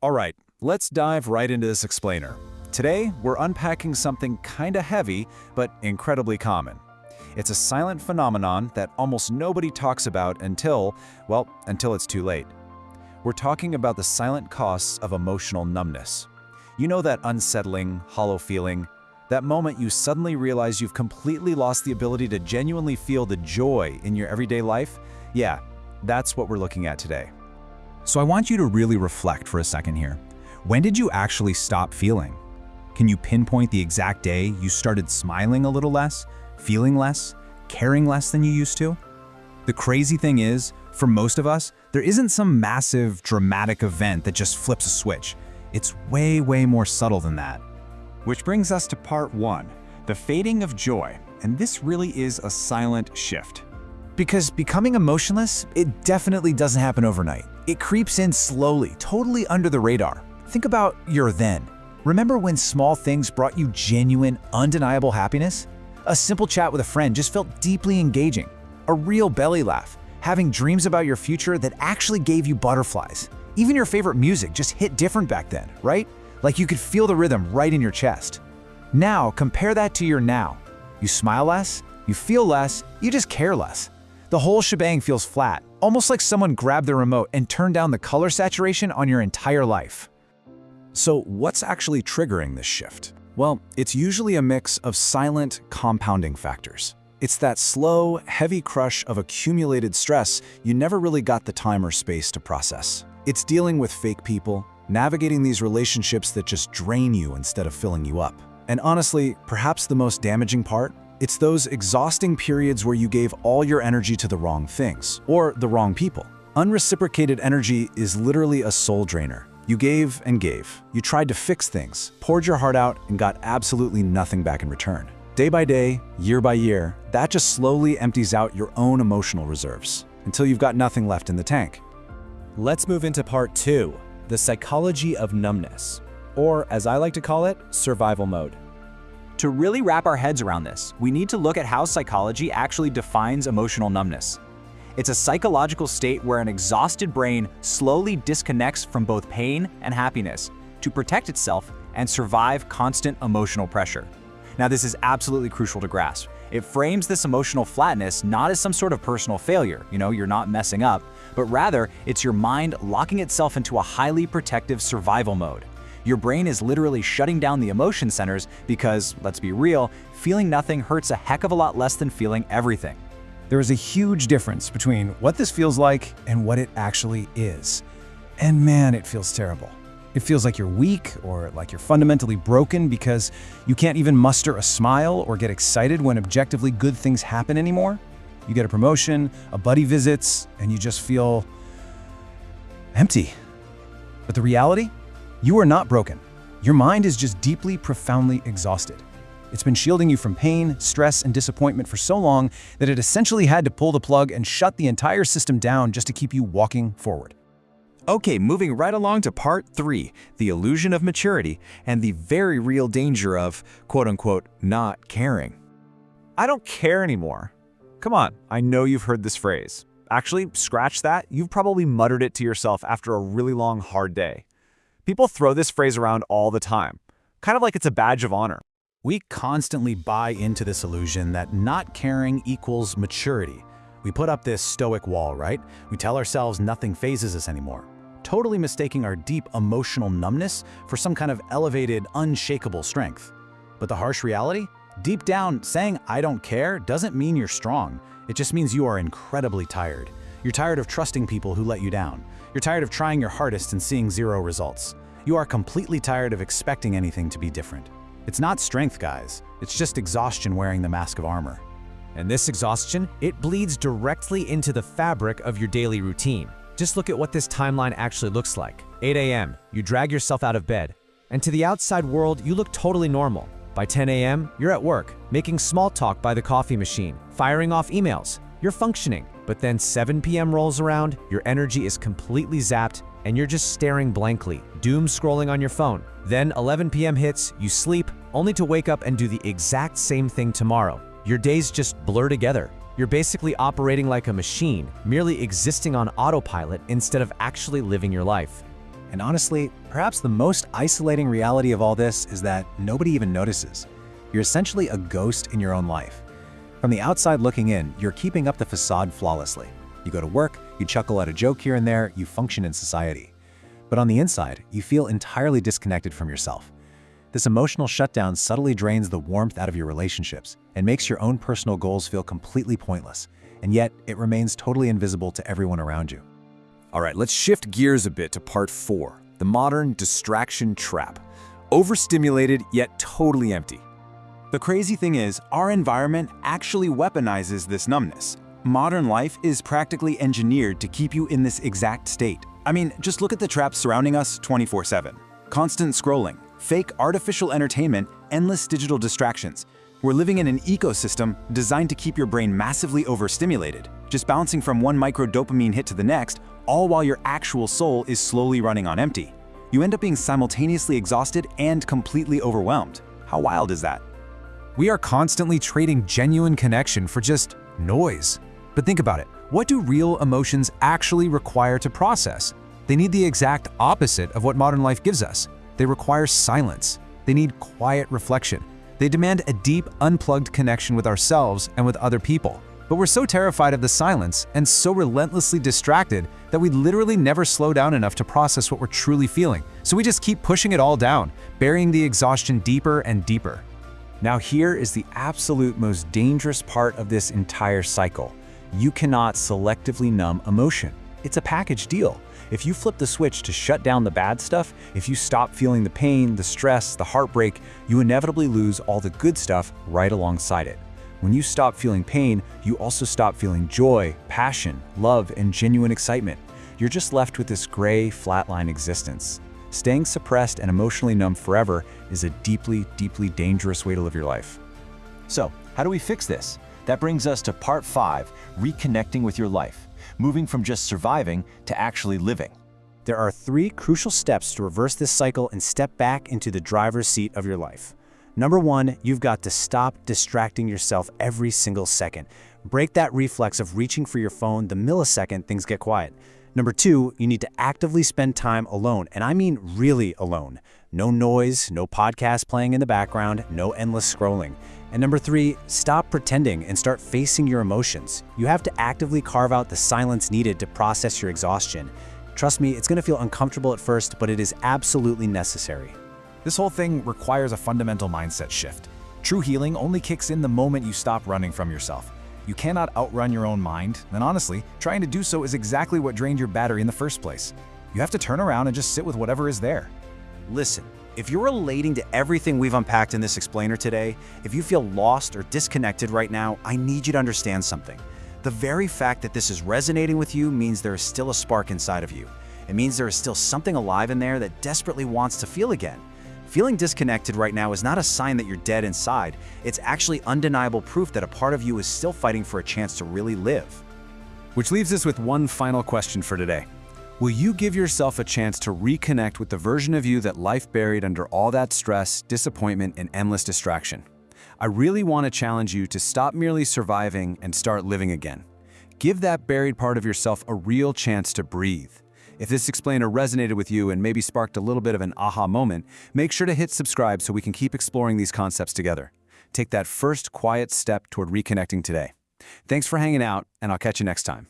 All right, let's dive right into this explainer. Today, we're unpacking something kinda heavy, but incredibly common. It's a silent phenomenon that almost nobody talks about until it's too late. We're talking about the silent costs of emotional numbness. You know that unsettling, hollow feeling? That moment you suddenly realize you've completely lost the ability to genuinely feel the joy in your everyday life? Yeah, that's what we're looking at today. So I want you to really reflect for a second here. When did you actually stop feeling? Can you pinpoint the exact day you started smiling a little less, feeling less, caring less than you used to? The crazy thing is, for most of us, there isn't some massive, dramatic event that just flips a switch. It's way, way more subtle than that. Which brings us to part one, the fading of joy. And this really is a silent shift. Because becoming emotionless, it definitely doesn't happen overnight. It creeps in slowly, totally under the radar. Think about your then. Remember when small things brought you genuine, undeniable happiness? A simple chat with a friend just felt deeply engaging. A real belly laugh. Having dreams about your future that actually gave you butterflies. Even your favorite music just hit different back then, right? Like you could feel the rhythm right in your chest. Now, compare that to your now. You smile less, you feel less, you just care less. The whole shebang feels flat, almost like someone grabbed the remote and turned down the color saturation on your entire life. So what's actually triggering this shift? Well, it's usually a mix of silent, compounding factors. It's that slow, heavy crush of accumulated stress you never really got the time or space to process. It's dealing with fake people, navigating these relationships that just drain you instead of filling you up. And honestly, perhaps the most damaging part? It's those exhausting periods where you gave all your energy to the wrong things, or the wrong people. Unreciprocated energy is literally a soul drainer. You gave and gave. You tried to fix things, poured your heart out, and got absolutely nothing back in return. Day by day, year by year, that just slowly empties out your own emotional reserves, until you've got nothing left in the tank. Let's move into part two, the psychology of numbness, or as I like to call it, survival mode. To really wrap our heads around this, we need to look at how psychology actually defines emotional numbness. It's a psychological state where an exhausted brain slowly disconnects from both pain and happiness to protect itself and survive constant emotional pressure. Now, this is absolutely crucial to grasp. It frames this emotional flatness not as some sort of personal failure, you're not messing up, but rather it's your mind locking itself into a highly protective survival mode. Your brain is literally shutting down the emotion centers because, let's be real, feeling nothing hurts a heck of a lot less than feeling everything. There is a huge difference between what this feels like and what it actually is. And man, it feels terrible. It feels like you're weak or like you're fundamentally broken because you can't even muster a smile or get excited when objectively good things happen anymore. You get a promotion, a buddy visits, and you just feel empty. But the reality? You are not broken. Your mind is just deeply, profoundly exhausted. It's been shielding you from pain, stress, and disappointment for so long that it essentially had to pull the plug and shut the entire system down just to keep you walking forward. Okay, moving right along to part three, the illusion of maturity and the very real danger of, quote-unquote, not caring. I don't care anymore. Come on, I know you've heard this phrase. Actually, scratch that, you've probably muttered it to yourself after a really long, hard day. People throw this phrase around all the time, kind of like it's a badge of honor. We constantly buy into this illusion that not caring equals maturity. We put up this stoic wall, right? We tell ourselves nothing phases us anymore, totally mistaking our deep emotional numbness for some kind of elevated, unshakable strength. But the harsh reality? Deep down, saying I don't care doesn't mean you're strong. It just means you are incredibly tired. You're tired of trusting people who let you down. You're tired of trying your hardest and seeing zero results. You are completely tired of expecting anything to be different. It's not strength, guys. It's just exhaustion wearing the mask of armor. And this exhaustion, it bleeds directly into the fabric of your daily routine. Just look at what this timeline actually looks like. 8 a.m., you drag yourself out of bed. And to the outside world, you look totally normal. By 10 a.m., you're at work, making small talk by the coffee machine, firing off emails. You're functioning. But then 7 p.m. rolls around, your energy is completely zapped, and you're just staring blankly, doom scrolling on your phone. Then 11 p.m. hits, you sleep, only to wake up and do the exact same thing tomorrow. Your days just blur together. You're basically operating like a machine, merely existing on autopilot instead of actually living your life. And honestly, perhaps the most isolating reality of all this is that nobody even notices. You're essentially a ghost in your own life. From the outside looking in, you're keeping up the facade flawlessly. You go to work, you chuckle at a joke here and there, you function in society. But on the inside, you feel entirely disconnected from yourself. This emotional shutdown subtly drains the warmth out of your relationships and makes your own personal goals feel completely pointless, and yet it remains totally invisible to everyone around you. All right, let's shift gears a bit to part 4, the modern distraction trap. Overstimulated, yet totally empty. The crazy thing is, our environment actually weaponizes this numbness. Modern life is practically engineered to keep you in this exact state. I mean, just look at the traps surrounding us 24/7. Constant scrolling, fake artificial entertainment, endless digital distractions. We're living in an ecosystem designed to keep your brain massively overstimulated, just bouncing from one micro-dopamine hit to the next, all while your actual soul is slowly running on empty. You end up being simultaneously exhausted and completely overwhelmed. How wild is that? We are constantly trading genuine connection for just noise. But think about it. What do real emotions actually require to process? They need the exact opposite of what modern life gives us. They require silence. They need quiet reflection. They demand a deep, unplugged connection with ourselves and with other people. But we're so terrified of the silence and so relentlessly distracted that we literally never slow down enough to process what we're truly feeling. So we just keep pushing it all down, burying the exhaustion deeper and deeper. Now here is the absolute most dangerous part of this entire cycle. You cannot selectively numb emotion. It's a package deal. If you flip the switch to shut down the bad stuff, if you stop feeling the pain, the stress, the heartbreak, you inevitably lose all the good stuff right alongside it. When you stop feeling pain, you also stop feeling joy, passion, love, and genuine excitement. You're just left with this gray, flatline existence. Staying suppressed and emotionally numb forever is a deeply, deeply dangerous way to live your life. So, how do we fix this? That brings us to part 5, reconnecting with your life, moving from just surviving to actually living. There are 3 crucial steps to reverse this cycle and step back into the driver's seat of your life. Number 1, you've got to stop distracting yourself every single second. Break that reflex of reaching for your phone the millisecond things get quiet. Number 2, you need to actively spend time alone, and I mean really alone. No noise, no podcast playing in the background, no endless scrolling. And number 3, stop pretending and start facing your emotions. You have to actively carve out the silence needed to process your exhaustion. Trust me, it's going to feel uncomfortable at first, but it is absolutely necessary. This whole thing requires a fundamental mindset shift. True healing only kicks in the moment you stop running from yourself. You cannot outrun your own mind, and honestly, trying to do so is exactly what drained your battery in the first place. You have to turn around and just sit with whatever is there. Listen, if you're relating to everything we've unpacked in this explainer today, if you feel lost or disconnected right now, I need you to understand something. The very fact that this is resonating with you means there is still a spark inside of you. It means there is still something alive in there that desperately wants to feel again. Feeling disconnected right now is not a sign that you're dead inside. It's actually undeniable proof that a part of you is still fighting for a chance to really live. Which leaves us with one final question for today. Will you give yourself a chance to reconnect with the version of you that life buried under all that stress, disappointment, and endless distraction? I really want to challenge you to stop merely surviving and start living again. Give that buried part of yourself a real chance to breathe. If this explainer resonated with you and maybe sparked a little bit of an aha moment, make sure to hit subscribe so we can keep exploring these concepts together. Take that first quiet step toward reconnecting today. Thanks for hanging out, and I'll catch you next time.